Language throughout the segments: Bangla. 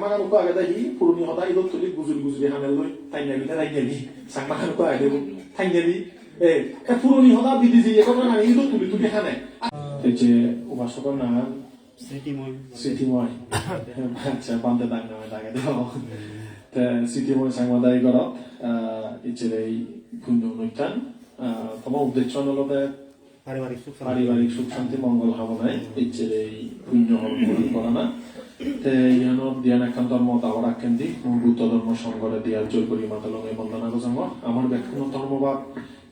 মাগানো কো আগে দেখি পুরনি হতা ইদত তুলি গুজুরি গুজুরি হামেল লই তাই নেবি সাং মাগানো কো আগে দেবো তাই নেবি পুরনি হতা দিদি যে কথা না ইদত তুলি তুলি হানে এই যে উপাসকর নাম স্মৃতিময় আচ্ছা বান্ধে দাগ নামে দাগে দাও স্মৃতিময় সাংবাদিক ঘৰত ইচ্ছেৰে এই পুণ্য অনুষ্ঠান তোমাৰ উদ্দেশ্য হলতে পাৰিবাৰিক সুখ শান্তি মংগল ভাৱনাই ইচ্ছেৰে এই পুণ্য কৰা না ইয়ানত দিয়া নাখান ধৰ্ম দাৱৰ আকেন্দি বুদ্ধ ধৰ্ম সংঘৰে দিয়াৰ জোৰ কৰি মাতালঙে বন্দনা গজাম আমাৰ ব্যক্তিগত ধৰ্মবাদ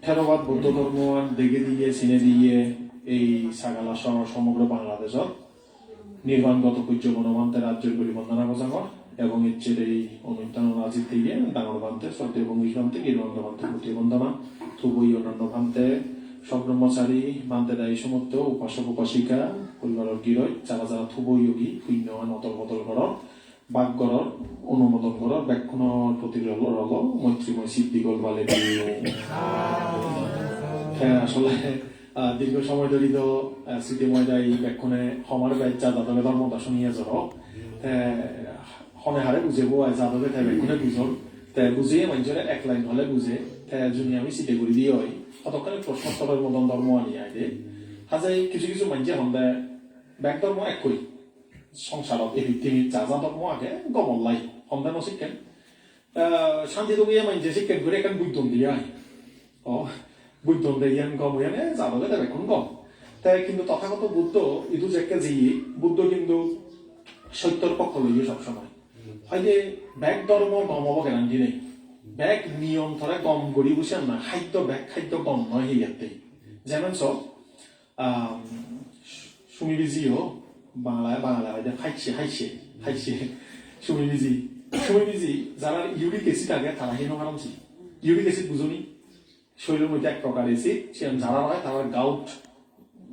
থেৰবাদ বৌদ্ধ ধৰ্ম দেগে দিয়ে চিনে দিয়ে এই ছাগালা সমগ্র বাংলাদেশত নির্মাণগত পূজ্য মনোমান্তে রাজ্যের করি বন্দনা গজাম এবং ইচ্ছের এই অনুষ্ঠান আজি থেকে ডাঙর বান্তে শ্রদ্ধেয় ভঙ্গি বান্তে গিরবন্ধ বান্তে প্রতি বন্দনা থুবই অন্যান্য বান্তে সব ব্রহ্মচারী বান্তে দায়ী সমস্ত উপাসক উপাসিকা পরিবারের গিরয় যারা যারা থুবই যোগী শূন্য নতল বদল ঘর বাকঘৰৰ অনুমোদন ঘৰৰ ব্যাখ্যানৰ প্ৰতি ৰল মৈত্ৰীময় সিদ্ধিগল বালে আসলে দীর্ঘ সময় ধরিত স্মৃতিময় এই ব্যাখ্যানে সমার বাচ্চা যাদবে ধর্মতা শুনিয়ে জ্বর হনে হারে বুঝে যাদবে তাই ব্যাখ্যানে বুঝল তাই বুঝিয়ে মানুষের এক লাইন হলে বুঝে তাই যদি আমি চিঠি করে দিয়ে হয় কতক্ষণে প্রশ্নোত্তরের মতন ধর্ম আনিয়ে আইদে হাজাই কিছু কিছু মানুষে হন্দে ব্যাক ধর্ম একই সংসারত এই পৃথিবী যা যা ধর্ম আগে গমল্লাই হন্দে নশিক্ষেন শান্তি দগিয়ে মানুষে শিক্ষেন করে এখন বুদ্ধন দিয়ে আয় বুদ্ধন দেয়ান গম হইয়ানে যাদবে তাই এখন গম তাই কিন্তু তথাগত বুদ্ধ ইদু যেকে জি বুদ্ধ কিন্তু সত্যর পক্ষ লইয়ে সবসময় হয়তো ব্যাগ ধর্ম গম হব গ্যারান্টি নেই ব্যাগ নিয়ম ধরে গম গড়ি বুঝেন না খাদ্য গম নয় ইয়াতে যেমন সব সুমিবিজিও বাংলায় হয়তো হাইছে সুমিবিজি যারা ইউরিক অ্যাসিড আগে তারা হেন হারামছি ইউরিক অ্যাসিড বুঝুনি শরীরের মধ্যে এক প্রকার এসিড যারা হয় তারা গাউট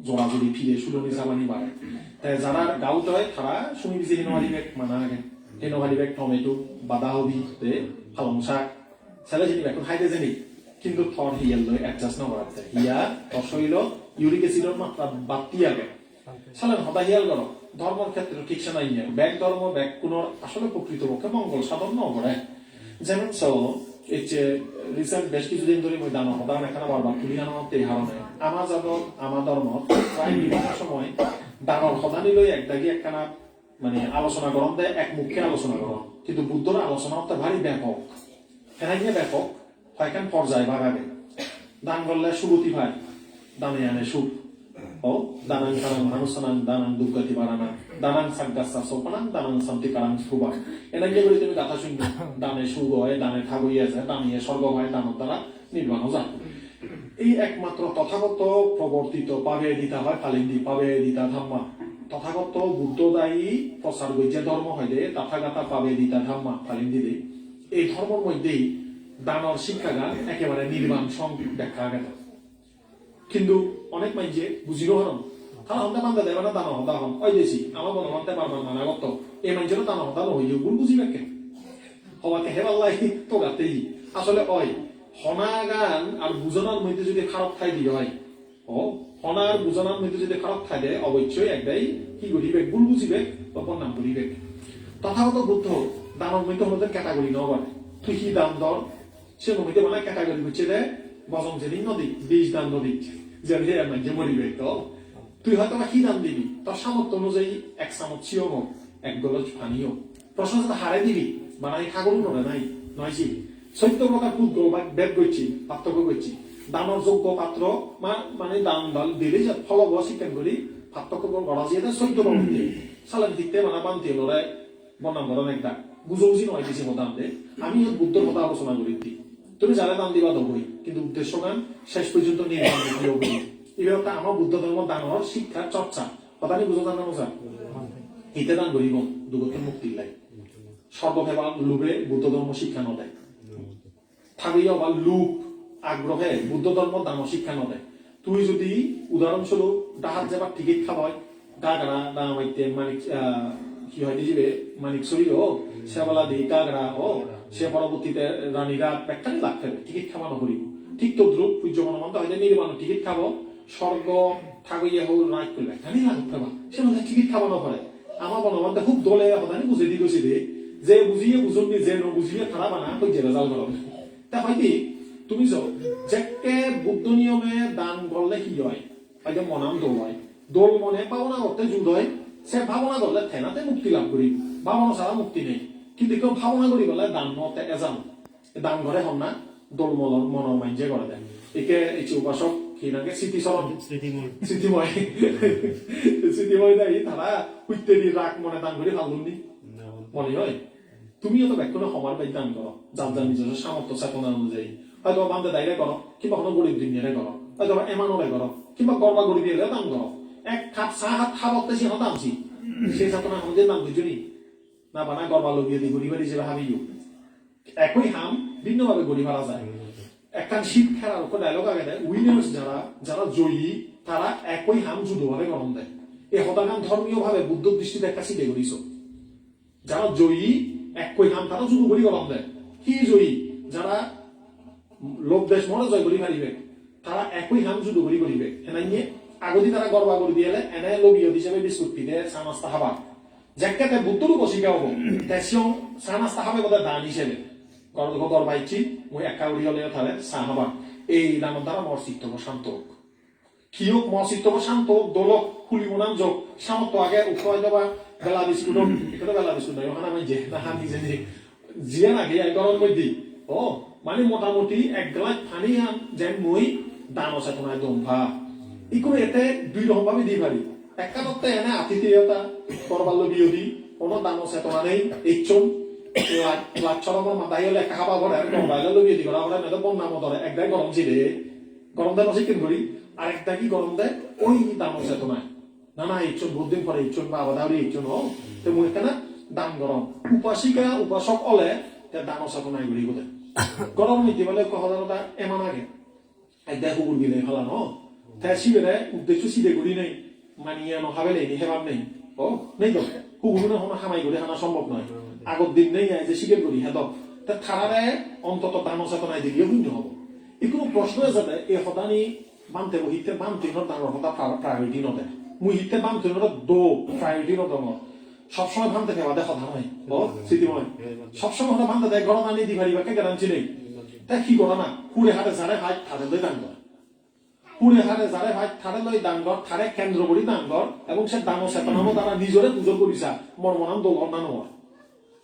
জোড়াজুড়ি ফিরে সুলনি চালানি বাড়ে তাই যারা গাউট হয় তারা সুমিবিজি হেনহারি ব্যাগ মানা আগে হেনহারি ব্যাগ টমেটো বাঁধাকপি পালং শাক ছেলে যিনি এখন খাইতে জানি কিন্তু থর হিয়াল লৈ এডজাস্ট নকরাতে হিয়া শরীর ইউরিক অ্যাসিডের মাত্রা বাড়তি আগে সালেন হতা হিয়াল করো ধর্মের ক্ষেত্রে ঠিক সে নাই ব্যাগ ধর্ম ব্যাগ কোন আসলে প্রকৃতপক্ষে মঙ্গল সাধন নকরে যেমন এই যে রিসেন্ট বেশ কিছুদিন ধরে মই দানো হদান এখানে বারবার তুলি আনতে হারণে আমার যাদব আমার ধর্ম প্রায় বিভিন্ন সময় দানর হদানি লই একদাগি একখানা মানে আলোচনা গরম দেয় এক মুখে আলোচনা গরম কিন্তু বুদ্ধর আলোচনা হতে ভারী ব্যাপক কেন ব্যাপক হয়খান পর্যায় ভাগাবে দান করলে সুগতি ভাই দানে আনে সুখ ও দানাং কারাং মানুষানাং দানাং দুর্গতি বাড়ানা দানাং সাগ্গাসা সোপানাং দানাং শান্তি কারাং সুবা এনাকে বলে তুমি কথা শুনবে দানে সুগ হয় দানে ঠাগুই আছে দানিয়ে স্বর্গ হয় দানের দ্বারা নির্বাণ যায় এই একমাত্র তথাগত প্রবর্তিত পাবে দিতা হয় ফালিন্দি পাবে দিতা ধাম্মা তথাগত বুদ্ধদায়ী প্রচার যে ধর্ম হয় দে তথাগতা পাবে দিতা ধাম্মা ফালিন্দি দে এই ধর্মের মধ্যেই দানর শিক্ষাগান একেবারে নির্বাণ ব্যাখ্যা গেল কিন্তু অনেক মাইজে বুঝিল হরম তারা হন্তে মানতে দেবে না দানা হদা হন ওই দেশি আমার মনে হতে পারবার মানা গত এই মাইজের দানা হদা হইলে গুণ বুঝিবে কে হওয়াকে হেবাল্লাই তো গাতেই আসলে ওই হনাগান আর বুঝনার মধ্যে যদি খারাপ ঠাই দিয়ে হয় ও হনা আর বুঝনার মধ্যে যদি খারাপ ঠাই দেয় অবশ্যই একটাই কি করিবে গুণ বুঝিবে তখন নাম করিবে তথাগত বুদ্ধ দানের মধ্যে হলো ক্যাটাগরি ন করে তুই কি দাম দর সে মধ্যে মানে ক্যাটাগরি হচ্ছে দেয় বজং জেনি নদী বীজ দান নদী যে মরিবে তো তুই হয়তো কি দান দিবি তোর সামর্থ্য অনুযায়ী এক চামচ চিও হোক এক গলজ পানিও প্রশ্ন হারে দিবি বানাই খাগল নয় নাই নয়ছি 14 প্রকার পুদ্র বা বেদ করছি পার্থক্য করছি দানের যোগ্য পাত্র মানে দান দল দিলে যে ফলব শিক্ষণ করি পার্থক্য গড়া দিয়ে 14 প্রকার দিয়ে সালান দিতে মানা বানতে লড়াই বনাম গড়ন একটা বুঝৌছি নয় দিছি মতামতে আমি বুদ্ধর কথা আলোচনা করি তুমি যারা দান দিবা দবই কিন্তু উদ্দেশ্য গান শেষ পর্যন্ত নিয়ে এইভাবে আমার বুদ্ধ ধর্ম দানর শিক্ষার চর্চা কথা নি বুঝো জানো স্যার ইতে দান করিব দুগত মুক্তির লাই সর্বক্ষেবা লোভে বুদ্ধ ধর্ম শিক্ষা নদেয় থাকিও বা লোভ আগ্রহে বুদ্ধ ধর্ম দানর শিক্ষা নদেয় তুই যদি উদাহরণস্বরূপ ডাহাত যাবার টিকিট খাওয়ায় গাগড়া দাম হইতে মানিক কি হয় দিবে মানিক সরি ও সেবেলা দি গাগড়া ও সে পরবর্তীতে রানীরা প্যাকটানি লাভ ফেলবে টিকিট খাওয়ানো করিব ঠিক তো দ্রুপ পূজ্য মনমন্ত হয়তো নির্মাণ টিকিট খাবো স্বর্গ ঠাকুইয়া হোক রাত করবে প্যাকটানি লাভ ফেলবা সে মধ্যে টিকিট খাওয়ানো করে আমার মনমন্ত খুব দলে হতানি বুঝে দি গেছি রে যে বুঝিয়ে বুঝুননি যে নবুঝিয়ে খারাপ আনা ওই যে রেজাল্ট করো তা হয় কি তুমি যাও যেকে বুদ্ধ নিয়মে দান করলে কি হয় হয়তো মনাম দোল হয় দোল মনে ভাবনা করতে জুড় হয় সে ভাবনা করলে থেনাতে মুক্তি লাভ করি ভাবনা ছাড়া মুক্তি নেই কিন্তু কেউ ভাবনা করি বলে দান মতে এজাম দান ঘরে হন না দোল মনৰ মাইঞ্জে করে দেয় একে এই উপাসক কি নাকি স্মৃতিময় দেয় তারা হুইতে দি রাগ মনে দান করে ভাবুননি মনে হয় তুমিও তো ব্যাখ্যা সমার বাই দান করো যার যার নিজস্ব সামর্থ্য চেতনা অনুযায়ী হয়তো বান্ধে দায়রে করো কিংবা কোনো গরিব দুনিয়ারে করো হয়তো এমানরে করো কিংবা গর্বা গরিব দিয়ে দান করো এক খাপ চাহ হাত খাবতে সে হতাম সেই চেতনা আমাদের দান বুঝুনি না বানা গর্বা লগিয়ে দি গরিবের হিসেবে ভাবিও একই হাম ভিন্নভাবে গড়ি মারা যায় একটা শীত খেলার উপর ডায়লগ আগে দেয় উইনার্স যারা যারা জয়ী তারা একই হাম যুদ্ধভাবে গরম দেয় এই হতাকাম ধর্মীয় ভাবে বুদ্ধ দৃষ্টিতে একটা সিটে করিস যারা জয়ী একই হাম তারা যুদ্ধ করি গরম দেয় কি জয়ী যারা লোক দেশ মনে জয় করি পারিবে তারা একই হাম যুদ্ধ করি করিবে এনাই নিয়ে আগতি তারা গর্বা করে দিয়ে এনে লগীয় হিসেবে বিস্কুট পিঠে চা নাস্তা খাবা যাকে বুদ্ধরও বসিকা হবো তেসিও চা নাস্তা খাবে বোধহয় দান হিসেবে গর্বাইছি মই একা উড়ি হলে তাহলে চাহ হবা এই দানের দ্বারা মর চিত্ত শান্ত হোক কি হোক মর চিত্ত শান্ত হোক দোলক খুলি মনাম যোগ সামর্থ্য আগে উঠে দেবা বেলা বিস্কুট এটা বেলা বিস্কুট নয় ওখানে আমি যে না নিজে জিয়া নাকি গরম মই দি ও মানে মোটামুটি এক গ্লাস পানি আন যেন মই দান চেতনায় দম্ভা ইকো এতে দুই রকম ভাবে দি পারি একটা করতে এনে আতিথেয়তা করবার লগিয়ে দি কোনো দান চেতনা নেই ইচ্ছন লাচ্ছরমর মাথায় হলে একা খাবা করে মোবাইলে লগিয়ে দি করা করে না তো বন্যা মতরে একদাই গরম ছিলে গরম দেয় নসিকেন করি আর একটা কি গরম দেয় ওই দান চেতনায় না না ইচ্ছন বহুত দিন পরে ইচ্ছন বা আবাদারি ইচ্ছন হোক তো মুই এখানে দান গরম উপাসিকা উপাসক হলে দান চেতনায় ঘুরি বোধে গরম নীতি বলে কহদারতা এমান আগে একদাই কুকুর গিলে ফেলা ন তাই শিবেরে উদ্দেশ্য সিদে ঘুরি নেই মানিয়ে নখাবে নেই হেবাব নেই ও নেই তো কুকুর না হনা খামাই করে হানা সম্ভব নয় আগত দিন নেই যে শিখের করি হেদ তা থারারে অন্তত দান চেতনায় দিলেও শূন্য হব এই কোনো প্রশ্ন যাতে এই সদানি বানতে হিতে বানতে ডাঙর সদা প্রায়োরিটি নদে মুই হিতে বানতে দো প্রায়োরিটি নদ সবসময় ভানতে খেবা দে সদা নয় ও স্মৃতিময় সবসময় সদা ভানতে দেয় গরম আনি দি পারিবা কে গ্যারান্টি নেই তাই কি করো না কুড়ে হাতে যারে ভাই থারে লই দান কর কুড়ে হাতে যারে ভাই থারে লই দান কর থারে কেন্দ্র করি দান কর এবং সে দান চেতনামো তারা নিজরে পুজো করিছা মর মনাম দোল না নয়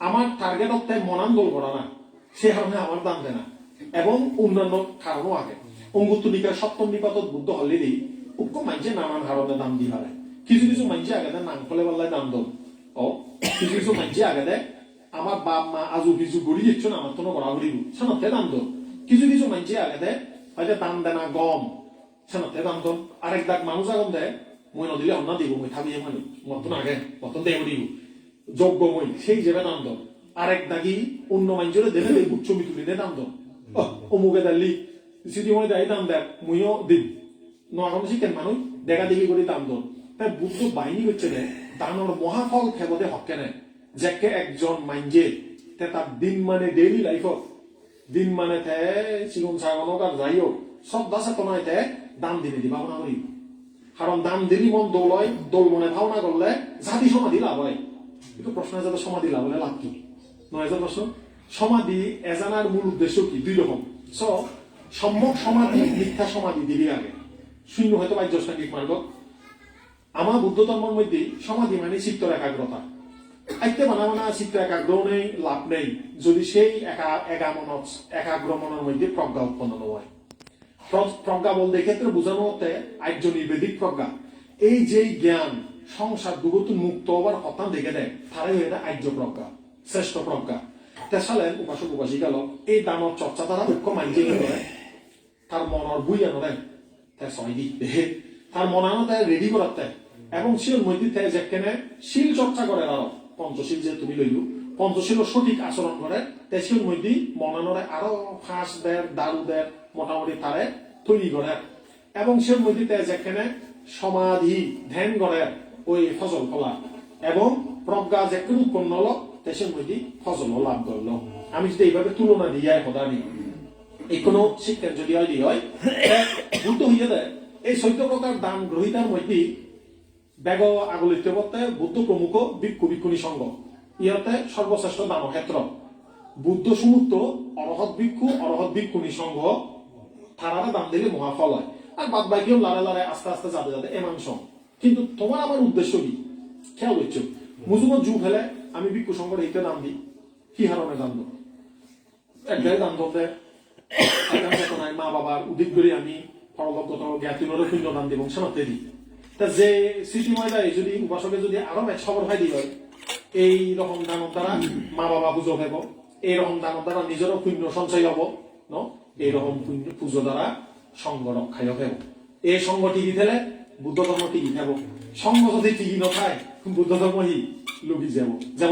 আমার টার্গেট হতে মনান দোল করা না সে কারণে আমার দাম দেয় না এবং অন্যান্য কারণও আগে অঙ্গুত্ত নিকায় সপ্তম নিপাত বুদ্ধ হলেই উক্ত মাইজে নানান কারণে দাম দি পারে কিছু কিছু মাইজে আগে দেয় নাম ফলে বললাই দাম দল ও কিছু কিছু মাইজে আগে দেয় আমার বাপ মা আজু কিছু গড়ি দিচ্ছ না আমার তো গড়া গড়ি সানাতে দাম দল কিছু কিছু মাইজে আগে দেয় হয়তো দাম দেয় না গম সানাতে দাম দল আরেক দাগ মানুষ আগম দেয় মই নদিলে অন্য দিব মই থাবিয়ে মানুষ মতন আগে মতন দেব দিব যোগ্যময় সেই হিসেবে দাম দল আরেক দাগি অন্য মাইজরে দেবে উচ্চ মিতুলি নে দাম দল অমুকে দালি স্মৃতিময় দেয় দাম দেয় মুইও দিন নরম শিখেন মানুষ দেখা দেখি করে দাম দল তাই বুদ্ধ বাহিনী হচ্ছে যে দানর মহাফল খেবদে হকে নেয় যাকে একজন মাইঞ্জে তার দিন মানে ডেইলি লাইফত দিন মানে তে চিকন ছাগলক আর যাই হোক শ্রদ্ধা চেতনায় তে দাম দিনে দি ভাবনা করি কারণ দাম দিলি মন দোল হয় দোল মনে ভাবনা করলে জাতি সমাধি লাভ হয় কিন্তু প্রশ্ন যাতে সমাধি লাভ হলে লাভ কি নয় প্রশ্ন সমাধি এজানার মূল উদ্দেশ্য কি দুই রকম সম্যক সমাধি মিথ্যা সমাধি দিবি আগে শূন্য হয়তো বাহ্যস্থানিক মার্গ আমার বুদ্ধ ধর্মের মধ্যে সমাধি মানে চিত্তর একাগ্রতা আইতে মানা চিত্ত একাগ্রও নেই লাভ নেই যদি সেই একাগ্র মনের মধ্যে প্রজ্ঞা উৎপন্ন হয় প্রজ্ঞা বলতে ক্ষেত্রে বোঝানো হতে আর্য নির্বেদিক প্রজ্ঞা এই যে জ্ঞান সংসার দুগত মুক্ত হবার কথা দেখে দেয় তারাই হয়ে যায় আর্য প্রজ্ঞা শ্রেষ্ঠ প্রজ্ঞা তেসালেন উপাসক উপাসিকা লোক এই দানব চর্চা তারা ঐক্য মানছে করে তার মনের বই আনো দেয় তার ছয় দিক দেখে তার মন আনো তাই রেডি করাতে এবং শিল মধ্যে যেখানে শিল চর্চা করে আরো পঞ্চশীল যে তুমি লইলু পঞ্চশীল সঠিক আচরণ করে তাই শিল মধ্যে মনানোরে আরো ফাঁস দেয় দারু দেয় মোটামুটি তারে তৈরি করে এবং শিল মধ্যে যেখানে সমাধি ধ্যান করে ওই ফসল ফলা এবং প্রজ্ঞা যেখানে উৎপন্ন হলো দেশের মধ্যে ফসল লাভ করলো আমি যদি এইভাবে তুলনা দিয়ে কথা নিই এই কোনো শিক্ষা যদি হয় বুদ্ধ হইয়া দেয় এই 14 প্রকার দান গ্রহীতার মধ্যে ব্যাগ আগলিত করতে বুদ্ধ প্রমুখ ভিক্ষু ভিক্ষুণী সংঘ ইহতে সর্বশ্রেষ্ঠ দান ক্ষেত্র বুদ্ধ সমুদ্র অরহৎ ভিক্ষুণী সংঘ তারারা দান দিলে মহাফল হয় আর বাদ বাকিও লারে লারে আস্তে আস্তে যাতে যাতে এমাংস কিন্তু তোমার আমার উদ্দেশ্য কি খেয়াল করছো মুজুমত জু ফেলে আমি ভিক্ষু সংঘের এইটা দান দিই কি হারণে দান দেব একটাই দান ধরতে চেতনায় মা বাবার উদিত করে আমি পরলোকগত জ্ঞাতিনরে শূন্য দান দিব সেনাতে দিই তা যে স্মৃতিময় দেয় যদি উপাসকে যদি আরো এক সবর হয় দিই হয় এই রকম দানের দ্বারা মা বাবা পুজো হইব এইরকম দানের দ্বারা নিজেরও পুণ্য সঞ্চয় হব ন এইরকম পুজো দ্বারা সঙ্গ রক্ষায় হইব এই সঙ্গ টিকি থেলে বুদ্ধ ধর্ম টিকি থাকবো সঙ্গ যদি টিকি নথায় বুদ্ধ ধর্ম হি লুকি যাব যাব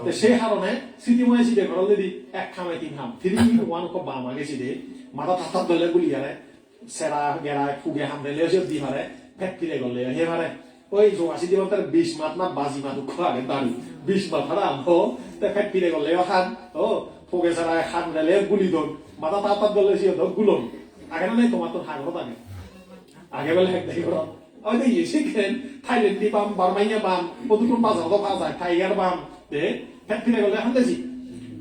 তো সেই কারণে স্মৃতিময় চিঠি ঘর যদি এক খামে তিন খাম তিনি ওয়ান খুব বাম আগে চিঠি মাথা থাতার দলে গুলি হারে সেরা গেরা ফুগে হামলে দি হারে ফেট ফিরে গলে হে হারে ওই জোয়াশি দিব তার 20 মাত না বাজি মাত আগে দাঁড়ি 20 মাত হারা আনবো তা ফেট ফিরে গলে খান ও ফুগে সেরা খান গেলে গুলি দন মাথা থাতার দলে সে গুলন আগে না নাই তোমার তো হাগরত আগে আগে বলে এক দেখ ওই যে শিখেন থাইল্যান্ডি বাম বার্মাইয়া বাম প্রতিকূল বাজার তো পাওয়া যায় টাইগার বাম দে ফেট ফিরে গলে এখন দেখি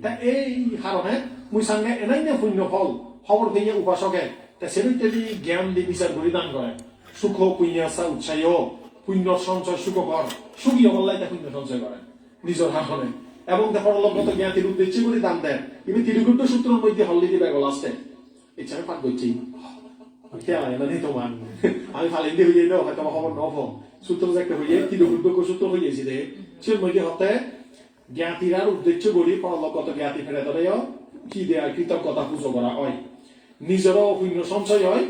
তা এই কারণে মুই সঙ্গে এনাই না পুণ্য ফল খবর পেয়ে উপাসকে তা সেটা জ্ঞান দিয়ে বিচার করে দান করে সুখ পুণ্যাসা উৎসাহ পুণ্য সঞ্চয় সুখকর সুখী হল্লাই তা পুণ্য সঞ্চয় করে নিজের হাসনে এবং পরলোকগত জ্ঞাতির উদ্দেশ্যে করে দান দেন কিন্তু তিরিগুপ্ত সূত্রের মধ্যে হল্লি দিবে গল আসতে ইচ্ছা পাঠ করছি খেয়াল হয় তোমার আমি ফালিন্দি হয়ে যাই হয়তো খবর নব সূত্র একটা হয়ে তিরিগুপ্ত সূত্র হয়ে গেছি রে সে মধ্যে হতে জ্ঞাতিরার উদ্দেশ্য করি পরলোকগত জ্ঞাতি ফেরে ধরে কি দেয়া কৃতজ্ঞতা পুজো করা হয় নিজেরও পুণ্য সঞ্চয় হয়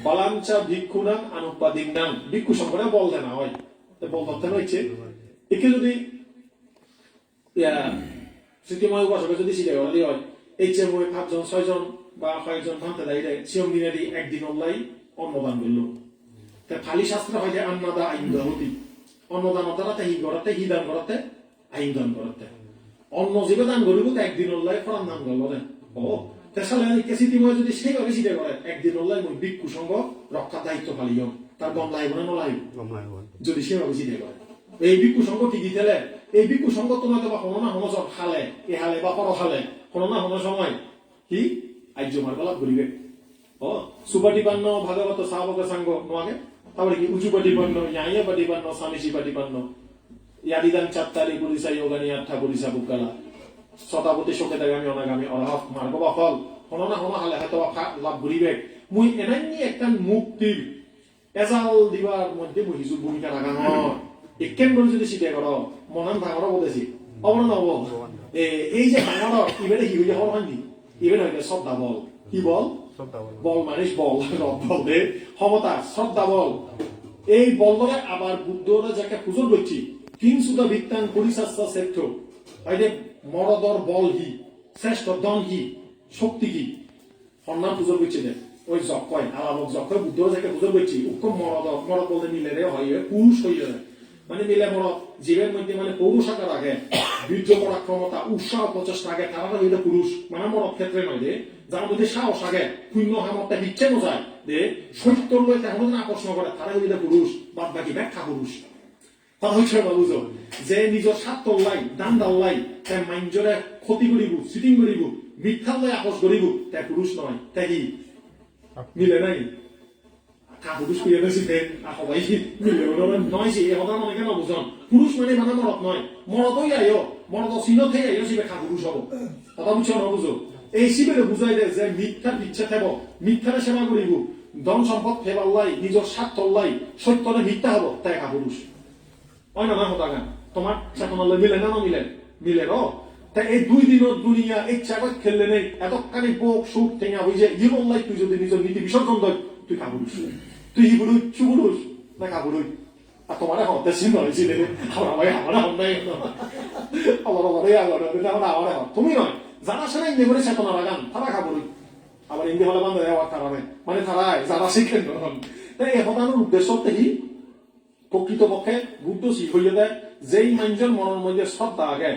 বালাঞ্চা ভিক্ষুনাং আনুপাদিক নাম ভিক্ষু সম্পর্কে বল দেনা হয় বল ধরতে হয়েছে একে যদি স্মৃতিময় উপাসকে যদি শিখে গেলে হয় এই যে মই 5 জন 6 জন বা 5 জন ভান্তে দাঁড়িয়ে সিয়ম দিনারি একদিন অনলাই অন্নদান করলো তা খালি শাস্ত্র হয় যে আন্নাদা আইন হতি অন্নদান দ্বারা হি গড়াতে হি দান করাতে আইন দান করাতে অন্ন জীবে দান করিব তো একদিন অনলাই ফরান দান করলো না ও তেসালে স্মৃতিময় যদি সেইভাবে চিন্তা করে একদিন অনলাই মই ভিক্ষু সংঘ রক্ষার দায়িত্ব ফালিও তার গম লাইব না নলাইব যদি সেভাবে চিন্তা করে এই ভিক্ষু সংঘ ঠিকই দিলে এই ভিক্ষু সংঘ তোমাকে বা হনো না হনো সব খালে এ হালে বা পর খালে হনো না হনো সময় কি আজ মার গলা ঘুরিবে ও সুপাটিপান্ন ভাগবত সাবক সাঙ্গ তোমাকে তারপরে কি উঁচুপাটিপান্ন ইয়াইয়া পাটিপান্ন স্বামীসি পাটিপান্ন ইয়াদিদান চাত্তারি পুলিশা যোগানি আঠা পুলিশা বুকালা শতাপতি শোকে আমি অনাগামী অরহত মার্গ বা ফল হনো না হনো হালে হয়তো লাভ ঘুরিবে মুই এনাইনি একটা মুক্তির এজাল দিবার মধ্যে বহিছো ভূমিকা রাখা হয় একেন করে যদি চিন্তা করো মহান ভাঙর বলেছি অবন নব এই যে ভাঙর ইভেনে হি হইয়া হওয়ার হান্দি ইভেন হইলে শ্রদ্ধা বল কি বল বল মানিস বল বল দে ক্ষমতা শ্রদ্ধা বল এই বল ধরে আবার বুদ্ধরা যাকে পুজো করছি কিংসুদা বিত্তান পরিশাস্তা শ্রেষ্ঠ হয়তো মরদর বল কি শ্রেষ্ঠ দন কি শক্তি কি সন্ধান পুজো করছে দে ওই জকয় আলামক জকয় বুদ্ধরা যাকে পুজো করছি উত্তম মরদ বলতে মিলে রে হয় পুরুষ হইয়া মানে মিলে মরদ জীবের মধ্যে মানে পৌরুষ আকার আগে বীর্য পরাক্রমতা উৎসাহ প্রচেষ্টা আগে তারা হইলে পুরুষ মানে মরদ ক্ষেত্রে নয় দে যার মধ্যে সাহস আগে পুণ্য সামর্থ্য ইচ্ছে বোঝায় দে সত্যর লই তেমন আকর্ষণ করে তারা হইলে পুরুষ বাদ বাকি ব্যাখ্যা পুরুষ কথা হচ্ছে না বুঝো যে নিজের স্বার্থ লাই দান দাল্লাই তাই মাইন্ডরে ক্ষতি করিব চিটিং করিব মিথ্যা লাই আপোষ করিব তাই পুরুষ নয় তাই কি মিলে নাই পুরুষ কইয়া বেশিতে সবাই মিলে নয় সে কথা মনে কেন বুঝন পুরুষ মানে মানে মরদ নয় মরদই আইও মরদ চিহ্নতে আইও শিবে খা পুরুষ হব কথা বুঝছো না বুঝো এই শিবেরে বুঝাই দে যে মিথ্যার ইচ্ছা থাকব মিথ্যারে সেবা করিব ধন সম্পদ ফেবাল্লাই নিজের স্বার্থ লাই সত্যরে মিথ্যা হব তাই খা পুরুষ হয় না না হতা গান তোমার চেতনালে মিলে না মিলে মিলে র তাই এই 2 দিনের দুনিয়া ইচ্ছা করে খেললে নেই এতখানি বোক সুখ ঠেঙা হয়ে যায় ইয়ে বললাই তুই যদি নিজের নীতি বিসর্জন দেয় তুই কাপুরুষ তুই ই বুড়ুই চুপুরুষ না কাপুরুই আর তোমার হতে চিহ্ন হয়েছিল আমার ভাই আমার নাই আমার ঘরে আগর আমার এখন তুমি নয় যারা সেনা ইন্দে করে চেতনা লাগান তারা কাপুরুই আবার ইন্দে হলে বান্ধব দেওয়ার কারণে মানে তারাই যারা শিখেন তাই এ হতানোর উদ্দেশ্য থেকে প্রকৃতপক্ষে বুদ্ধ শিখ হইয়া দেয় যেই মানুষের মনের মধ্যে শ্রদ্ধা আগে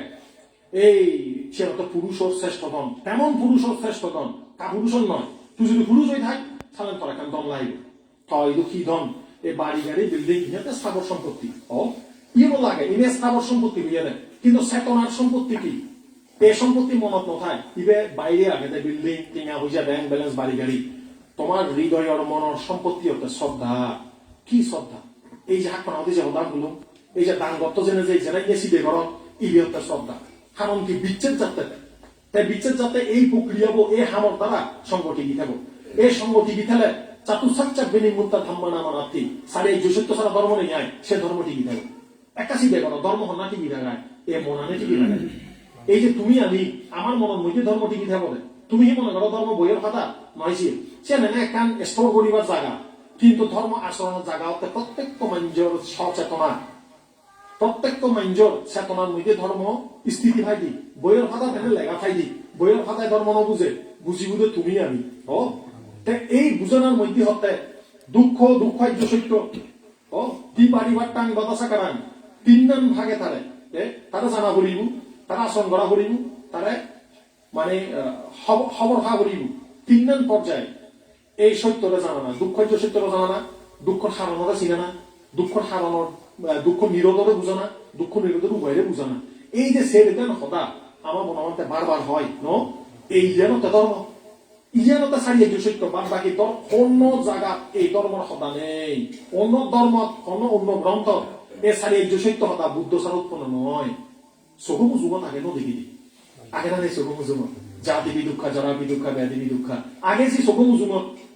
এই সে হয়তো পুরুষের শ্রেষ্ঠ ধন তেমন পুরুষের শ্রেষ্ঠ ধন কাপুরুষের নয় তুই যদি পুরুষ হয়ে থাক তাহলে তোর এখন ধন লাগবে তাই কি ধন এই বাড়ি গাড়ি বিল্ডিং ইহাতে স্থাবর সম্পত্তি ও ইয়ে লাগে ইনে স্থাবর সম্পত্তি হইয়া দেয় কিন্তু চেতনার সম্পত্তি কি এই সম্পত্তি মনত নথায় ইবে বাইরে আগে বিল্ডিং টিঙা হইয়া ব্যাংক ব্যালেন্স বাড়ি গাড়ি তোমার হৃদয়ের মনের সম্পত্তি হতে শ্রদ্ধা কি শ্রদ্ধা এই যে হাত পানাতে যে হদার গুলো এই যে দান গত্ত জেনে যে জেনে গেছি বেগর ইবে হতে শ্রদ্ধা কারণ কি বিচ্ছেদ যাতে তাই বিচ্ছেদ যাতে এই প্রক্রিয়াবো এই হামর দ্বারা সংগঠি গিথাবো এই সংগঠি গিথালে চাতুসাচ্চা বেনিমুত্তা ধাম্মানা মানাতি সারে এই জসত্য সারা ধর্ম নেই আয় সে ধর্ম ঠিকই থাকবে একাশি বেগর ধর্ম হন্না ঠিকই থাকায় এ মনানে ঠিকই থাকায় এই যে তুমি আমি আমার মনের মধ্যে ধর্ম ঠিকই থাকবে তুমি মনে করো ধর্ম বইয়ের কথা নয় সে না একখান স্টোর করিবার জায়গা কিন্তু ধর্ম আচরণের জায়গা হতে প্রত্যেক মানুষের সচেতনা প্রত্যেক মানুষের চেতনার মধ্যে ধর্ম স্থিতি ভাই দি বইয়ের কথা ফেলে লেখা ফাই দি বইয়ের কথায় ধর্ম ন বুঝে বুঝি বুঝে তুমি আমি ও এই বুঝানোর মধ্যে হতে দুঃখ দুঃখার্য সত্য ও কি পারিবার টাং বাতাসা কারাং তিন নাম ভাগে তারে তারা জানা করিব তারা আসন করা করিব তারা মানে খবর খা করিব তিন নাম পর্যায়ে এই সত্যটা জানা না দুঃখার্য সত্যটা জানা না দুঃখ হারানোটা চিনে না দুঃখ হারানোর দুঃখ নিরোধরে বুঝা না দুঃখ নিরোধের উভয়ের বুঝা না এই যে সেটা সদা আমার মনে মতে বারবার হয় ন এই যেন ধর্ম ইজানতা ছাড়িয়ে যে সত্য বাদ বাকি অন্য জায়গা এই ধর্মের সদা নেই অন্য ধর্ম অন্য গ্রন্থ এ ছাড়িয়ে যে সত্য সদা বুদ্ধ ছাড়া উৎপন্ন নয় চকু বুঝুব আগে ন দেখি আগে না চকু বুঝুব যা দিবি দুঃখা যারা বিদুঃখা ব্যাধিবি দুঃখা আগে যে চকু বুঝুব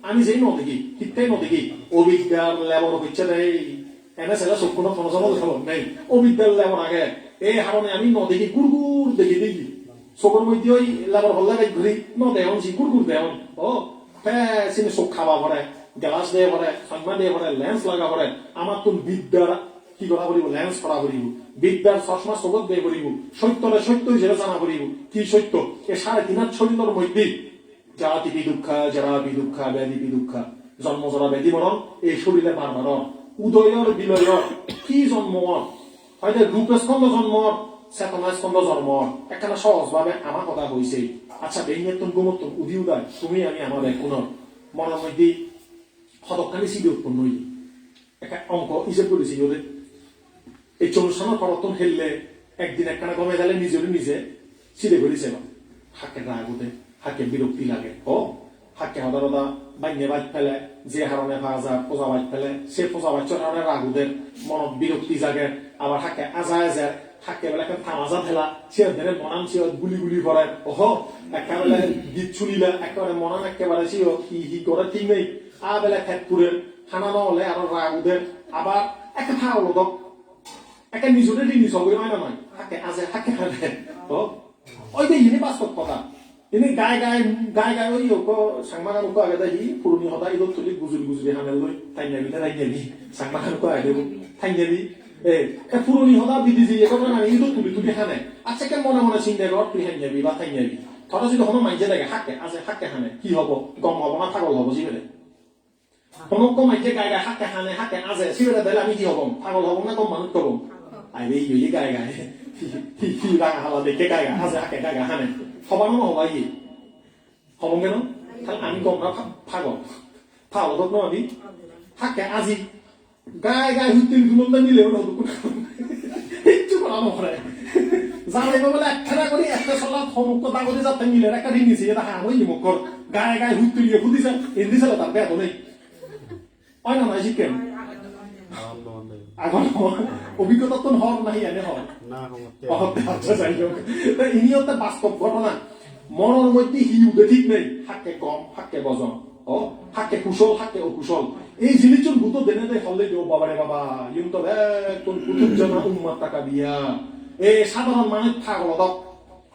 আমি যেই ন দেখি ঠিকটাই ন দেখি অবিদ্যার লেবর হচ্ছে দেয় এনে ছেলে চকুনো ফনচনো দেখাব নেই অবিদ্যার লেবর আগে এই হারণে আমি ন দেখি গুড় দেখি দেখি চকুর মধ্যে ওই লেবর হল লাগাই ঘুরি ন দেহন সি গুড় দেহন ও চিনি চোখ খাবা পরে গ্লাস দিয়ে পরে চশমা দিয়ে পরে লেন্স লাগা পরে আমার তো বিদ্যার কি করা করিব লেন্স করা করিব বিদ্যার চশমা চোখত দিয়ে করিব সত্যরে সত্য হিসেবে জানা করিব কি সত্য এ 3.5 শরীরের মধ্যে জাতি বিদুঃখা যারা বিদুঃখা ব্যাধি বিদুঃখা জন্ম জরা ব্যাধি মরণ এই শরীরে বারবার উদয়র বিলয়র কি জন্ম হয়তো রূপস্কন্ধ জন্ম চেতনা স্কন্ধ জন্ম একখানা সহজ ভাবে আমার কথা হয়েছে আচ্ছা বেইনেতন গোমতন উদি উদায় তুমি আমি আমার কোন মনের মধ্যে সদকানি সিদ্ধি উৎপন্ন হইলি একটা অঙ্ক হিসেব করেছি ওদের এই 40 সালের পরতন খেললে একদিন একখানা গমে গেলে নিজে সিদ্ধে করেছে হাকে রাগ ওদের হাকে বিরক্তি লাগে ও হাকে হদারদা বাইনে বাইক ফেলে যে হারণে হাজার পোজা বাইক ফেলে সে পোজা বাচ্চার হারণে রাগুদের মনত বিরক্তি জাগে আবার হাকে আজায় যায় হাকে বেলা থামাজা ফেলা সে ধরে মনান সে গুলি গুলি করে ওহ একেবারে গীত শুনিলে একেবারে মনান একেবারে সে হি করে ঠিক নেই আ বেলা খেত পুরের খানা নহলে আর রাগুদের আবার একটা খা হলো দক একটা নিজরে জিনিস হবে হয় না নয় হাকে আজে হাকে হারে ও ওই যে ইনি বাস্তব কথা ini gai ওই সাংমাগান উকো আগে দাহি পুরনি হতা ইদত তুলি গুজুরি হামেল লই তাইনাবি সাংমাগান উকো আগে দেব তাইনাবি এ পুরনি হতা বিদিজি একো না ইদত তুলি হানে আচ্ছা কে মনে মনে চিন্তা কর তুই হাইনাবি বা তাইনাবি থরা যদি হনো মাইজে লাগে হাকে হানে কি হবো গম হবো না পাগল হবো জিবেলে কোন মাইজে গাই হাকে হানে হাকে আজে সিবেলে দিলে আমি কি হবো পাগল হবো না কম মানুষ করবো আইবে ইয়ে গাই কি রাগা হালা দেখে গাই আজে হাকে গাই হানে সবার মনে হবাই হব কেন তাহলে আমি গম না ফাগল ন আমি হাকে আজি গাই হুতিল গুলো নিলে কিচ্ছু করা নপরে জানাইব বলে একখানা করে একটা চলা সমুখ কথা করে যাতে মিলে একটা দিন নিছে এটা হাম হই মুখর গাই হুতিলিয়ে ফুদিছে এন্দি ছেলে তার বেদ নেই হয় না নাই শিখেন আগন অভিজ্ঞতা তো হওয়ার নাই এনে হয় আচ্ছা যাই হোক ইনি হচ্ছে বাস্তব ঘটনা মনের মধ্যে হি উঠে ঠিক নেই হাকে কম হাকে বজন ও হাকে কুশল হাকে অকুশল এই জিনিসের ভূত দেনে দেয় হলে দেও বাবারে বাবা ইউন তো কোন কুতুবজানা উম্মাত টাকা দিয়া এই সাধারণ মানুষ থাকল দক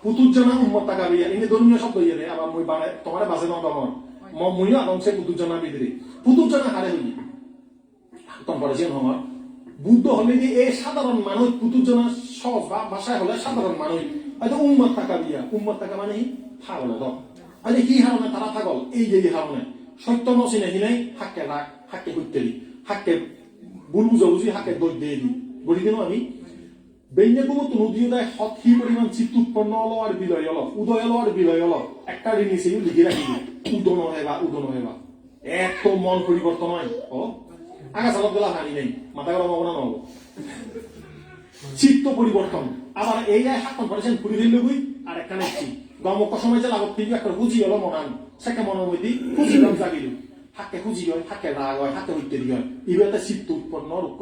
কুতুবজানা উম্মাত টাকা দিয়া ইনি ধর্মীয় শব্দ ইয়ে দেয় আবার মই বারে তোমার বাজে ন দমন মইও আগমছে কুতুবজানা বিদরে কুতুবজানা হারে হই তোমার যেন হওয়ার বুদ্ধ হলে যে এই সাধারণ মানুষ কুতুবজানা সহজ ভাষায় হলে সাধারণ মানুষ হয়তো উম্মাত টাকা দিয়া উম্মাত টাকা মানে পাগল দক হয়তো কি হারণে তারা পাগল এই যে হারণে সত্য নচিনে হিনাই হাকে রাগ হাকে হুত্তেলি হাকে ভুল বুঝাবুঝি হাকে দৈ দিয়ে দি বলি দিন আমি বেইনে কোনো নদী দেয় সৎ সি পরিমাণ চিত্ত উৎপন্ন হলো আর বিলয় হলো উদয় হলো আর বিলয় হলো একটা জিনিস লিখে রাখিবি উদন হেবা এত মন পরিবর্তন হয় ও আগা চালত গেলা হানি নেই মাথা গরম হবো না নহব চিত্ত পরিবর্তন আবার এই যায় হাতন করেছেন পুরি দিল গুই আর একটা নেছি গমক সময় যে লাগত পিগু একটা হুজি হলো মনান সেকে মনের মধ্যে হুজি রং জাগিল হাকে হুজি হয় হাকে রাগ হয় হাকে হইতে হয় ইবে একটা চিত্ত উৎপন্ন রুক্ষ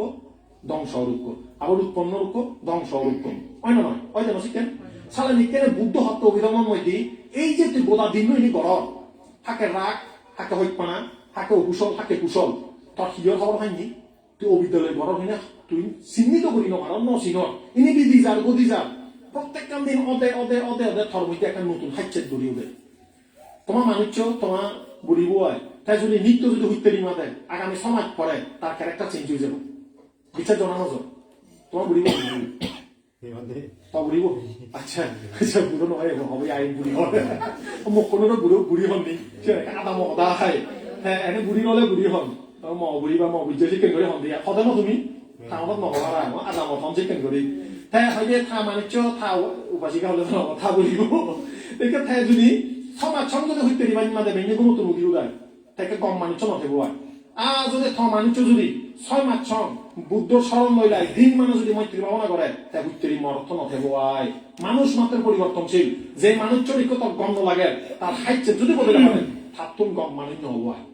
ধ্বংস রুক্ষ আবার উৎপন্ন রুক্ষ ধ্বংস রুক্ষ হয় না নয় হয় যেন শিখেন সালে নিকেন বুদ্ধ হত্য অভিধর্মের মধ্যে এই যে তুই গোদা দিন নি গর হাকে রাগ হাকে হইপানা হাকে অকুশল হাকে কুশল তোর হিয়র খবর হয়নি তুই অবিদ্যালয় গর হয় না তুই চিহ্নিত করি নবার নচিন ইনি বিধি যার গদি যার প্রত্যেকটা দিন অদে অদে অদে অদে থর মধ্যে একটা নতুন হাইচেত গড়ি উঠে তোমার মানুষ তোমার বুড়ি বয় তাই যদি নিত্য যদি হইতে মাতে আগামী সমাজ পরে তার ক্যারেক্টার চেঞ্জ হয়ে যাবে বিচার জানানো যাবে তোমার বুড়ি বুড়িব আচ্ছা আচ্ছা বুড়ো নয় হবে আইন বুড়ি হবে মোক কোনো বুড়ো বুড়ি হননি সে আদা মদা খায় হ্যাঁ এনে বুড়ি নলে বুড়ি হন ম বুড়ি বা ম বুঝে চিকেন করে হন দিয়া সদায় ন তুমি থামত নহবাৰা আদা মথন চিকেন কৰি তাই হয়তো থা মানিচ্য থা উপাসিকা হলে থা বুড়িব দেখে তাই যদি সমাজ যদি হইতে দিবা মাদে বেঙ্গে কোনো তো মুগিও গায় তাকে কম মানিচ্য নথিব যদি থ মানিচ্য যদি 6 মাস বুদ্ধ স্মরণ লইলাই দিন মানুষ যদি মৈত্রী ভাবনা করে তাই বুদ্ধের মর্থ নথিব মানুষ মাত্রের পরিবর্তনশীল যে মানুষ চরিত্র গন্ধ লাগে তার হাইচ্ছে যদি বলে পারেন থাকুন গম মানুষ নহবায়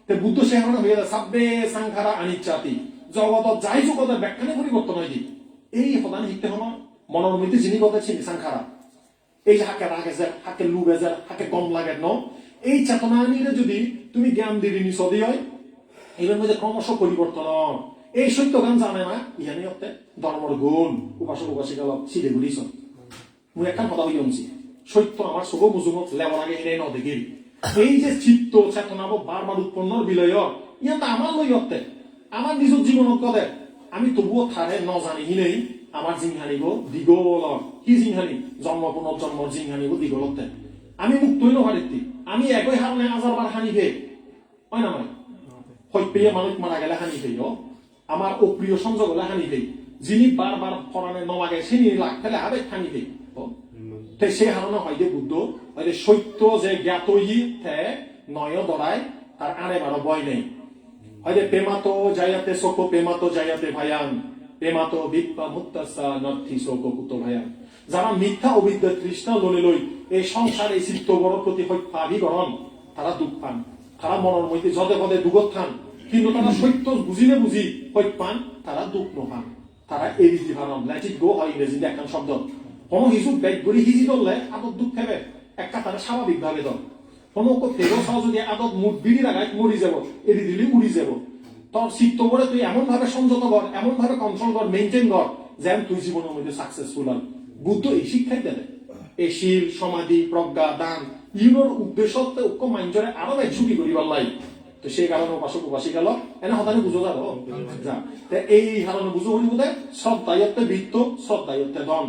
বুদ্ধ সে কারণে হয়ে যায় সাব্বে সাংখারা আনিচ্ছাতি জগত যাই জগতের ব্যাখ্যানে পরিবর্তন হয় এই সদান শিখতে হলো মনের মধ্যে যিনি কথা চিনি সাংখারা এই যে হাকে রাগ এজের হাকে লুব এজের হাকে গম লাগে ন এই চেতনা নিয়ে যদি তুমি জ্ঞান দিবি নিচদি হয় এর মধ্যে ক্রমশ পরিবর্তন এই সত্য জ্ঞান জানে না ইহানি হতে ধর্মর গুণ উপাসক উপাসিকা সিধে ঘুরিছ মুই একটা কথা হয়ে আনছি সত্য আমার চোখ মুজুমত লেবার আগে এনে ন দেখি এই যে চিত্ত চেতনা বারবার উৎপন্নর বিলয় ইয়াতে আমার লই হতে আমার নিজের জীবনত কদে আমি তবুও থারে ন জানি নেই আমার জিংহানিব দীঘল কি জিংহানি জন্ম পুনর্জন্মর জিংহানিব দীঘলতে আমি মুক্তই নহারিতি আমি একই হারণে হাজারবার হানি ভে হয় না নয় হইপেয়ে মানুষ মারা গেলে হানি ভেই আমার অপ্রিয় সংযোগ হলে হানি ভেই যিনি বারবার ফরানে নমাগে সিনি লাগ ফেলে আবেগ হানি ভেই সেই হারণে হয় যে বুদ্ধ হয়তো সত্য যে জ্ঞাতই নয় দরায় তার আরে বারো বয় নেই হয়তো পেমাতো জায়াতে শোক পেমাতো জায়াতে ভায়ান পেমাতো বিপ্পা মুক্তাসা নর্থি শোক কুত ভায়ান যারা মিথ্যা অবিদ্যা তৃষ্ণা ললে লই এই সংসারে চিত্ত বড় প্রতি পাবিকরণ তারা দুঃখ পান তারা মনের মধ্যে যদে পদে দুগত থান কিন্তু তারা সত্য বুঝিলে বুঝি হইত পান তারা দুঃখ নপান তারা এড়ি দিভারণ লেট ইট গো হয় ইংরেজিতে একটা শব্দ কোনো কিছু ব্যাগ করে হিজি ধরলে আদত দুঃখ খাবে একটা তারা স্বাভাবিক ভাবে ধর কোনো তেরো সহ যদি আদত মুঠ বিড়ি লাগাই মরি যাব এড়ি দিলে উড়ি যাব তোর চিত্ত করে তুই এমন ভাবে সংযত কর এমন ভাবে কন্ট্রোল কর মেনটেন কর যেন তুই জীবনের মধ্যে সাকসেসফুল হন বুদ্ধ এই শিক্ষাই দেবে এই শীল সমাধি প্রজ্ঞা দান ইউনোর উদ্দেশ্য ঐক্য মাইন্ডরে আরো এক ঝুঁকি করিবার লাই তো সেই কারণে উপাসক উপাসিকা গেল এনে সদানি বুঝো যাব যা এই কারণে বুঝো হইব দে সব দায়িত্বে বৃত্ত সব দায়িত্বে ধন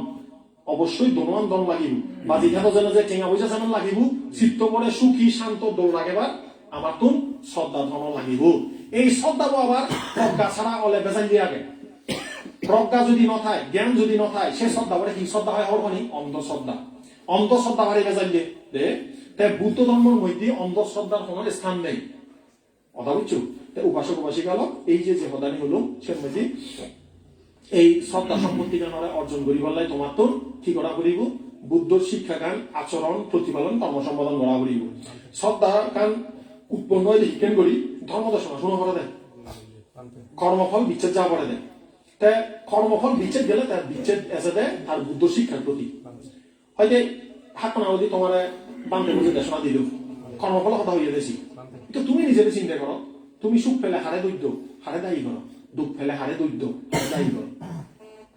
অবশ্যই দনোয়ান দন লাগিব বা যেখানে যেন যে টেঙা পয়সা যেমন লাগিব চিত্ত করে সুখী শান্ত দৌড় লাগেবার আমার তুন শ্রদ্ধা ধন লাগিব এই শ্রদ্ধাও আবার প্রজ্ঞা ছাড়া অলে বেজান দিয়ে আগে প্রজ্ঞা যদি নথায় জ্ঞান যদি নথায় সে শ্রদ্ধা বলে কি শ্রদ্ধা হয় হরবনি অন্ধশ্রদ্ধা অন্ধশ্রদ্ধা বাড়ি বেজান দিয়ে দে তাই বুদ্ধ ধর্মের মধ্যে অন্ধশ্রদ্ধার কোনো স্থান নেই কথা বুঝছো উপাসক উপাসিকা হলো এই যে হদানি হলো সে মধ্যে এই শ্রদ্ধা সম্পত্তি গানরে অর্জন করিবার লাই তোমার তো কি করা করিব বুদ্ধ শিক্ষা গান আচরণ প্রতিপালন কর্ম সম্পাদন করা করিব শ্রদ্ধা গান উৎপন্ন হইলে শিক্ষণ করি ধর্ম দর্শন শুনো করে দেয় কর্মফল বিচ্ছেদ যা করে দেয় তাই কর্মফল বিচ্ছেদ গেলে তার বিচ্ছেদ এসে দেয় আর বুদ্ধ শিক্ষার প্রতি হয়তো হাত না যদি তোমার বান্ধে বুঝে দেশনা দিল কর্মফল কথা হইয়া দেছি তো তুমি নিজেকে চিন্তা করো তুমি সুখ পেলে হারে দৈদ্য হারে দায়ী করো দুঃখ ফেলে হারে দৈদ্য দায়ী করো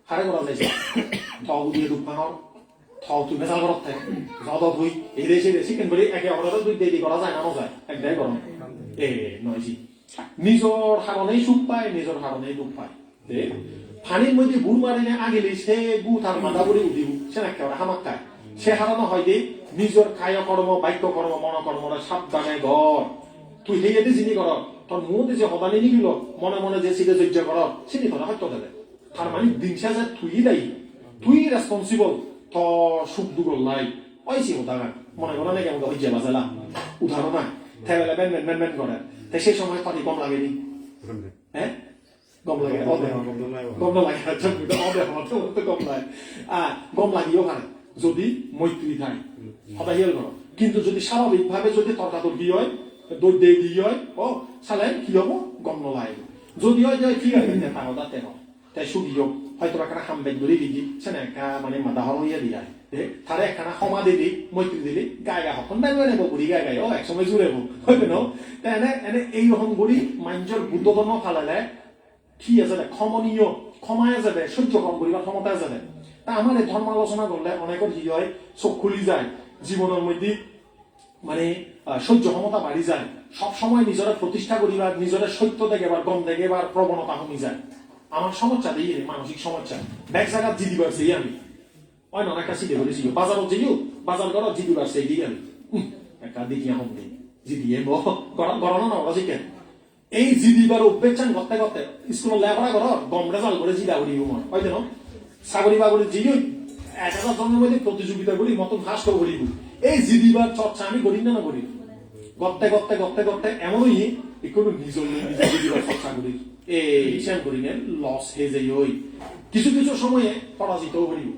হারে করা যাইছে থ বুঝিয়ে দুঃখ পাহর থ তুমি ভেজাল করত থাকে যত ধুই এই দেশে চিকেন করে একে অপরের দুই দেরি করা যায় না যায় একটাই করো নয় জি নিজর হারণেই সুখ পায় নিজর হারণেই দুঃখ পায় পানির মধ্যে বুড় মারিলে আগেলে সে গু তার মাথা করে উঠিব সে না কেউ হামাক খায় সে হারানো হয় যে নিজের কায় কর্ম বাক্য কর্ম মনকর্মরা সাবধানে ঘর তুই হেয়েতে চিনি কর তোর মুহূর্তে যে হদানি নিগিল মনে মনে যে সিটে সহ্য কর চিনি তোরা হয়তো দেবে তার মানে দিনসা যে তুই দায়ী তুই রেসপন্সিবল তোর সুখ দুগল নাই ওইছি উদাহরণ মনে করো না কেমন হইছে বাজালা উদাহরণ না থেবেলা বেন বেন বেন বেন করে তাই সেই সময় পানি কম লাগেনি হ্যাঁ গম লাগে গম নালাগে আচ্ছা গম লাগে গম লাগিও পারে যদি মৈত্রী থাকে সদায় হিয়াল ঘর কিন্তু যদি স্বাভাবিকভাবে যদি তর্কাতর্কি হয় দৈত দি হয় ও চালে কি হব গম নলাগে যদি হয় যে ঠিক আছে তাহলে তেন তাই সুগিয় হয়তো একটা হামবেগ ধরে দিদি সেনে একটা মানে মাদাহর হইয়া দিয়া তারে একখানা ক্ষমা দিলি মৈত্রী দিলি গায়ে গা হখন দাঁড়িয়ে নেব বুড়ি গায়ে গায়ে ও একসময় জুড়ে হইবে ন এনে এনে এই রকম করি মানুষের বুদ্ধ ধর্ম ফালালে কি আছে ক্ষমনীয় ক্ষমায় যাবে সহ্য কম করিবার ক্ষমতা যাবে তা আমার এই ধর্ম আলোচনা করলে অনেকের কি হয় চোখ খুলি যায় জীবনের মধ্যে মানে সহ্য ক্ষমতা বাড়ি যায় সব সময় নিজেরা প্রতিষ্ঠা করিবার নিজেরা সত্য দেখেবার গম দেখেবার প্রবণতা কমে যায় আমার সমস্যা দিই মানসিক সমস্যা ব্যাগ জায়গা জিদি পারছি আমি ওই না একটা সিটে বলেছি বাজারত যাইও বাজার ঘর জিদি পারছে এই দিকে আমি একটা দিকে এখন দিই জিদি গড়ানো না ওরা শিখে এই জিদিবার অভ্যেস চান করতে করতে স্কুলের লেখাপড়া করো গম রেজাল্ট করে জিদা করি মন হয় যেন চাকরি বাকরি জিও 1000 জনের মধ্যে প্রতিযোগিতা করি মতন ফাঁস করে করিব এই জিদিবার চর্চা আমি করি না করি করতে করতে করতে করতে এমনই কোনো নিজের জিদিবার চর্চা করি এই সেম করি না লস হয়ে যাই ওই কিছু কিছু সময়ে পরাজিত করিব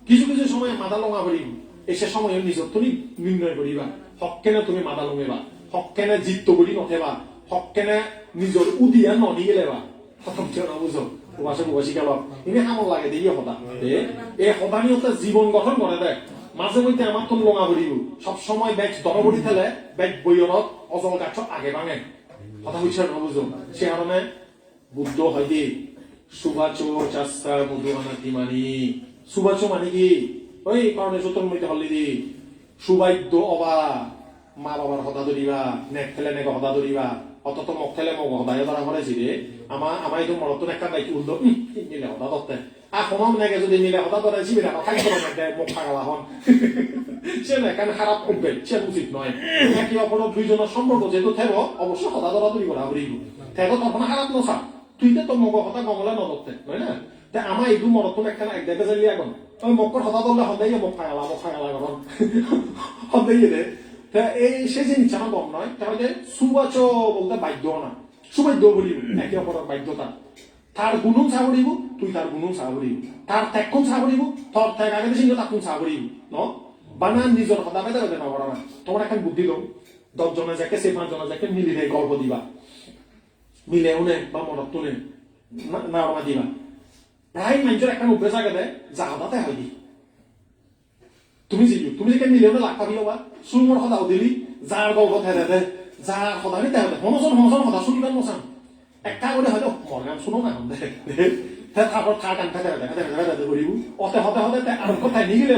কিছু কিছু সময়ে মাদা লঙা করিব এসে সময় নিজের তুমি নির্ণয় করিবা হক কেনে তুমি মাদা লঙেবা হক কেনে জিত করি নথেবা হক কেনে নিজের উদিয়া ননি গেলেবা প্রথম কেউ না বুঝো প্রবাসে প্রবাসী গেল এনে কামত লাগে দিয়ে সদা এই সদানিয়তে জীবন গঠন করে দেখ মাঝে মধ্যে আমার তো লঙা করিব সবসময় ব্যাগ দরবড়ি ফেলে ব্যাগ বইয়রত অজল গাছ আগে ভাঙে কথা বুঝছে না বুঝো সে কারণে বুদ্ধ হয় দি সুবাচো চাস্তা মধুহানা তিমানি সুবাচো মানে কি ওই কারণে চতুর মধ্যে হলি দি সুবাদ্য অবা মা বাবার হতা ধরিবা নেক ফেলে নেক হতা ধরিবা অত মগ ফেলে মগ হদায় ধরা করেছি রে আমার এই মরতো একটা বাইক উল্টো মিলে হতা ধরতে আর সময় নাকি যদি মিলে হতা ধরেছি মিলে খালি করে মুখ খাগালা হন সে না কেন খারাপ করবে সে উচিত নয় একে অপর দুইজনের সম্পর্ক যেহেতু থেব অবশ্যই হতা ধরা ধরি করা হরিব থেব তখন খারাপ নসা তুই তো মগ হতা গমলে নধরতে নয় না তা আমার এই দু মরতো একটা এক দেখে যাইলি এখন ওই মক্কর হতা ধরলে হদাই মুখ খাগালা করেন হদাই রে এই সে জিনিস আমার গম নয় তাহলে সুবাচ বলতে বাধ্য না সুবাধ্য বলিব একে অপরের বাধ্যতা তার গুণম চা করিব তুই তার গুণম চা করিব তার ত্যাগক্ষণ চা করিব তোর ত্যাগ আগে দেশে তাক চা করিব ন বানা নিজের সদা বেদা বেদা নকরা না তোমার এখন বুদ্ধি দো 10 জনে যাকে সে 5 জনে যাকে মিলি দেয় গল্প দিবা মিলেও নে বা মনত তুলে না দিবা প্রায় মানুষের একটা অভ্যেস আগে দেয় জাহাদাতে হয় কি তুমি যে মিলেও না লাগ পাবি বা সুমর সদাও দিলি যার গল্প থেদে দে যার সদা নিতে হবে হনজন সদা শুনিবার নচান একটা করে হয়তো মরগান শুনো না তারপর খা কান থাকে করিব অতে হতে হতে আর কোথায় নিয়ে গেলে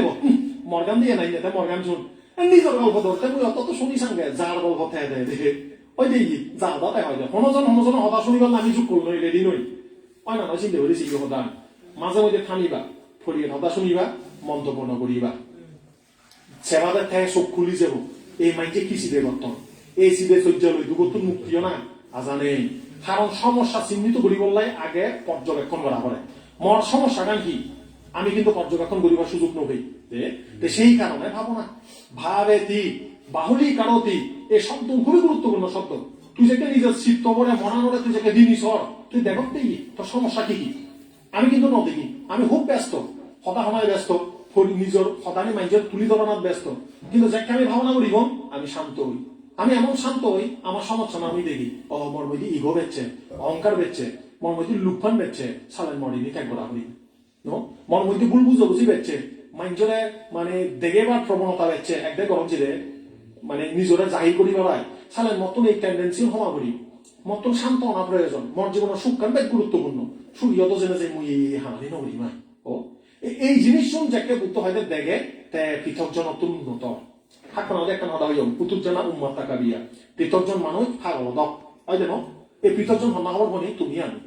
মরগান দিয়ে নাই যেতে মরগান শুন নিজের গল্প ধরতে মুই অত তো শুনি সঙ্গে যার গল্প থেকে দেখে ওই দেখি যা দাতে হয় হনজন হতা শুনিবার আমি চুপ করলো রেডি নই হয় না চিন্তা করেছি কি হতা মাঝে মধ্যে থামিবা ফরিয়ে হতা শুনিবা মন্তব্য নকরিবা সেবাদের থেকে চোখ খুলি যাব এই মাইকে কি সিদে বর্তমান এই সিদে সহ্য লই দুগতুর মুক্তিও না আজানে কারণ সমস্যা চিহ্নিত করিবলাই আগে পর্যবেক্ষণ করা পড়ে মর সমস্যাটা কি আমি কিন্তু পর্যবেক্ষণ করিবার সুযোগ নই সেই কারণে ভাবো না ভাবেতি বাহুলি কারতি এই শব্দ খুবই গুরুত্বপূর্ণ শব্দ তুই যেটা নিজের চিত্ত বলে মনানোরে তুই যেটা দিনি সর তুই দেখো দেখি তোর সমস্যা কি আমি কিন্তু ন দেখি আমি খুব ব্যস্ত হতা সময় ব্যস্ত নিজের সদানি মানুষের তুলি ধরনার ব্যস্ত কিন্তু যাকে আমি ভাবনা করিব আমি শান্ত হই আমি এমন শান্ত হই আমার সমস্যা না আমি দেখি মোর মধ্যে ইগো বেচছে অহংকার বেচছে মোর মধ্যে লুকফান বেচছে সালেন মরিনি ত্যাগ করা করি মোর মধ্যে ভুল বুঝি বেচছে মানুষের মানে দেখেবার প্রবণতা বেচছে একদম গরম ছিল মানে নিজেরা জাহির করি বেড়ায় সালেন মতন এই টেন্ডেন্সি ক্ষমা করি মতন শান্ত আনা প্রয়োজন মোর জীবনের সুখান বেশ গুরুত্বপূর্ণ সুরিয়ত জেনে যে মুই হানি নকরি মাই ও এই জিনিস শুন যাকে বুদ্ধ হয়তো দেখে তে পৃথকজন অত উন্নত হাকনা একটা নদা হইম পুতুরজনা উম্মাত তাকাবিয়া পৃথকজন মানুষ ফাগল দক হয় যেন এই পৃথকজন হন্না হবার বনি তুমি আমি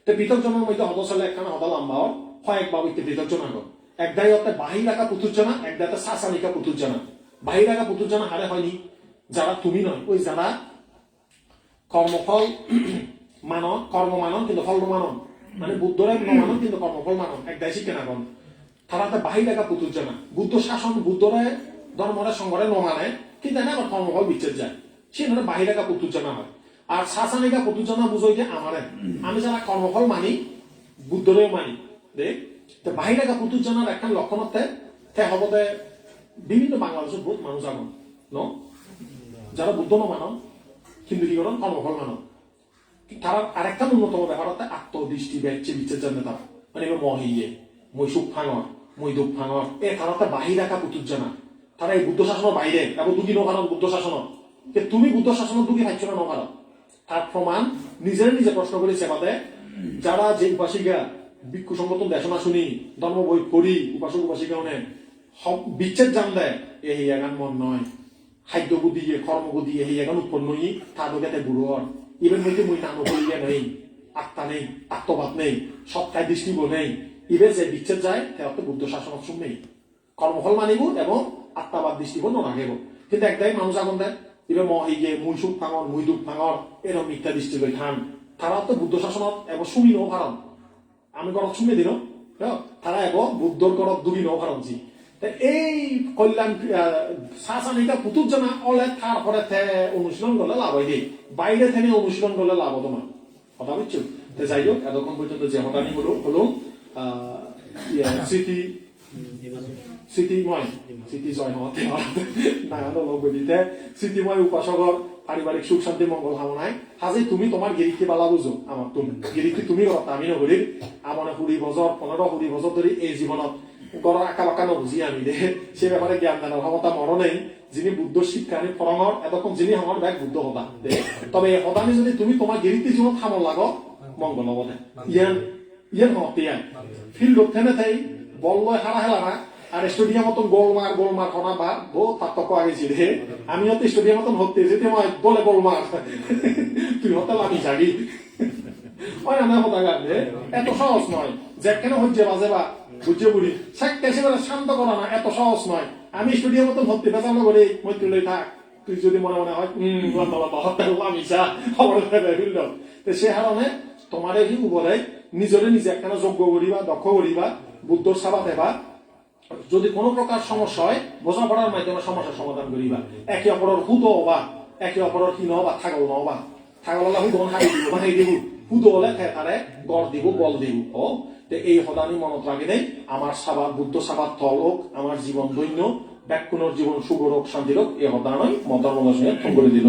তে পৃথকজনের মধ্যে হত চালে একখানা হতা লাম্বাও কয়েক বাবুতে পৃথকজন আগ একদাই হতে বাহির রাখা পুতুরজনা একদাতে সাসানিকা পুতুরজনা বাহির রাখা পুতুরজনা হারে হয়নি যারা তুমি নয় ওই যারা কর্মফল মানন কর্ম মানন কিন্তু ফল মানন মানে বুদ্ধরে মানন কিন্তু কর্মফল মানন একদাই শিক্ষা না কন তারাতে বাহির রাখা পুতুরজনা বুদ্ধ শাসন বুদ্ধরে ধর্মরে সংঘরে নমানে কিন্তু আবার কর্মফল বিচ্ছেদ যায় সে বাহির রাখা পুতুরজনা হয় আর শাসানিকা প্রতুজনা বুঝোই যে আমারে আমি যারা কর্মফল মানি বুদ্ধরেও মানি দে তো বাহিরাকা প্রতুজনার একটা লক্ষণ হতে হবতে বিভিন্ন বাংলাদেশের বহুত মানুষ আগন ন যারা বুদ্ধ ন মানন কিন্তু কি করেন কর্মফল মানন তারা আরেকটা অন্যতম ব্যাপার হতে আত্মদৃষ্টি ব্যাচ্ছে বিচ্ছেদ জানে তারা মানে মহিয়ে মই সুখ ফাঙর মই দুঃখ ফাঙর তারা বাহিরাকা প্রতুজনা তারা এই বুদ্ধ শাসনের বাইরে এবং দুঃখী নভারত বুদ্ধ শাসনত তুমি বুদ্ধ শাসনের দুঃখী পাইছ না নভারত তার প্রমাণ নিজের নিজে প্রশ্ন করে সেবাতে যারা যে উপাসিকা ভিক্ষু সংগঠন দেশনা শুনি ধর্ম বই পড়ি উপাসক উপাসিকা অনেক বিচ্ছেদ জান দেয় এই এগান মন নয় খাদ্য বুদ্ধিয়ে কর্ম বুদ্ধিয়ে এই এগান উৎপন্ন ই তাদেরকে বুড়োর ইভেন মধ্যে মই নাম করিয়া নেই আত্মা নেই আত্মবাদ নেই সত্তায় দৃষ্টিব নেই ইভেন যে বিচ্ছেদ যায় তাহলে বুদ্ধ শাসন শুন নেই কর্মফল মানিব এবং আত্মাবাদ দৃষ্টিব নাগেব কিন্তু একটাই মানুষ আগুন দেয় এবার মহিগে মুই সুখ ফাঙর মুই দুঃখ ফাঙর এরকম মিথ্যা দৃষ্টি লই থান তারা তো বুদ্ধ শাসনত এবং শুনি নও ভারত আমি গরত শুনে দিল তারা এবং বুদ্ধর গরত দুগি নও ভারত জি এই কল্যাণ শাসনিকা পুতুর জানা অলে তারপরে অনুশীলন করলে লাভ হয় দেই বাইরে থেকে অনুশীলন করলে লাভ হতো না কথা বুঝছো তো যাই হোক এতক্ষণ পর্যন্ত যে হটানি হলো স্মৃতি স্মৃতিময় স্মৃতি জয় হওয়াতে নাগানো লগতে স্মৃতিময় উপাসকৰ পাৰিবাৰিক সুখ শান্তি মংগল কামনায় হাজি তুমি তোমার গিরিকে বালা বুঝো আমার তুমি গিরিকে তুমি করত আমি নগরীর আমার 20 বছর 15-20 বছর ধরে এই জীবনত গড়ার আঁকা বাঁকা নবুঝি আমি দে সে ব্যাপারে জ্ঞান দানের ক্ষমতা মরো নেই যিনি বুদ্ধ শিক্ষানি ফরঙর এতক্ষণ যিনি আমার ব্যাগ বুদ্ধ হতা দে তবে হতানি যদি তুমি তোমার গিরিতে জীবন থামল লাগো মঙ্গল হবনে ইয়ান হতে ফিল্ডত থেনে থাই বল লয় হারা হেলা না আর স্টেডিয়াম মতন গোলমার খনা বা বহুত পার্থক্য আগেছি রে আমি হয়তো স্টেডিয়াম মতন হতে যেতে বলে গোলমার তুই হতে লামি জাগি ওই না হতা গাবে এত সহজ নয় যে কেন হচ্ছে বাজে বা বুঝে বুড়ি একেবারে শান্ত করা না এত সহজ নয় আমি স্টেডিয়াম মতন হতে পেঁচানো করে মই তুলে থাক তুই যদি মনে মনে হয় লামিসা খবর ফিল্ড সে হারণে তোমার এই উপরে নিজরে নিজে একখানা যোগ্য করিবা দক্ষ করিবা বুদ্ধর সাবাত এবা যদি কোনো প্রকার সমস্যা হয় বোঝাপড়ার মাধ্যমে সমস্যার সমাধান করিবা একে অপরের হুদ হবা একে অপরের হীন হবা থাগল নহবা থাগল হলে হুদন হারি দিব বানাই দিব হুদ হলে তারে গড় দিব বল দিব ও এই সদানি মনত রাখি দেয় আমার সাবাত বুদ্ধ সাবাত থল হোক আমার জীবন দৈন্য ব্যাকুণর জীবন শুভ হোক শান্তি হোক এই সদানই মতার মনের সঙ্গে ফোন করে দিল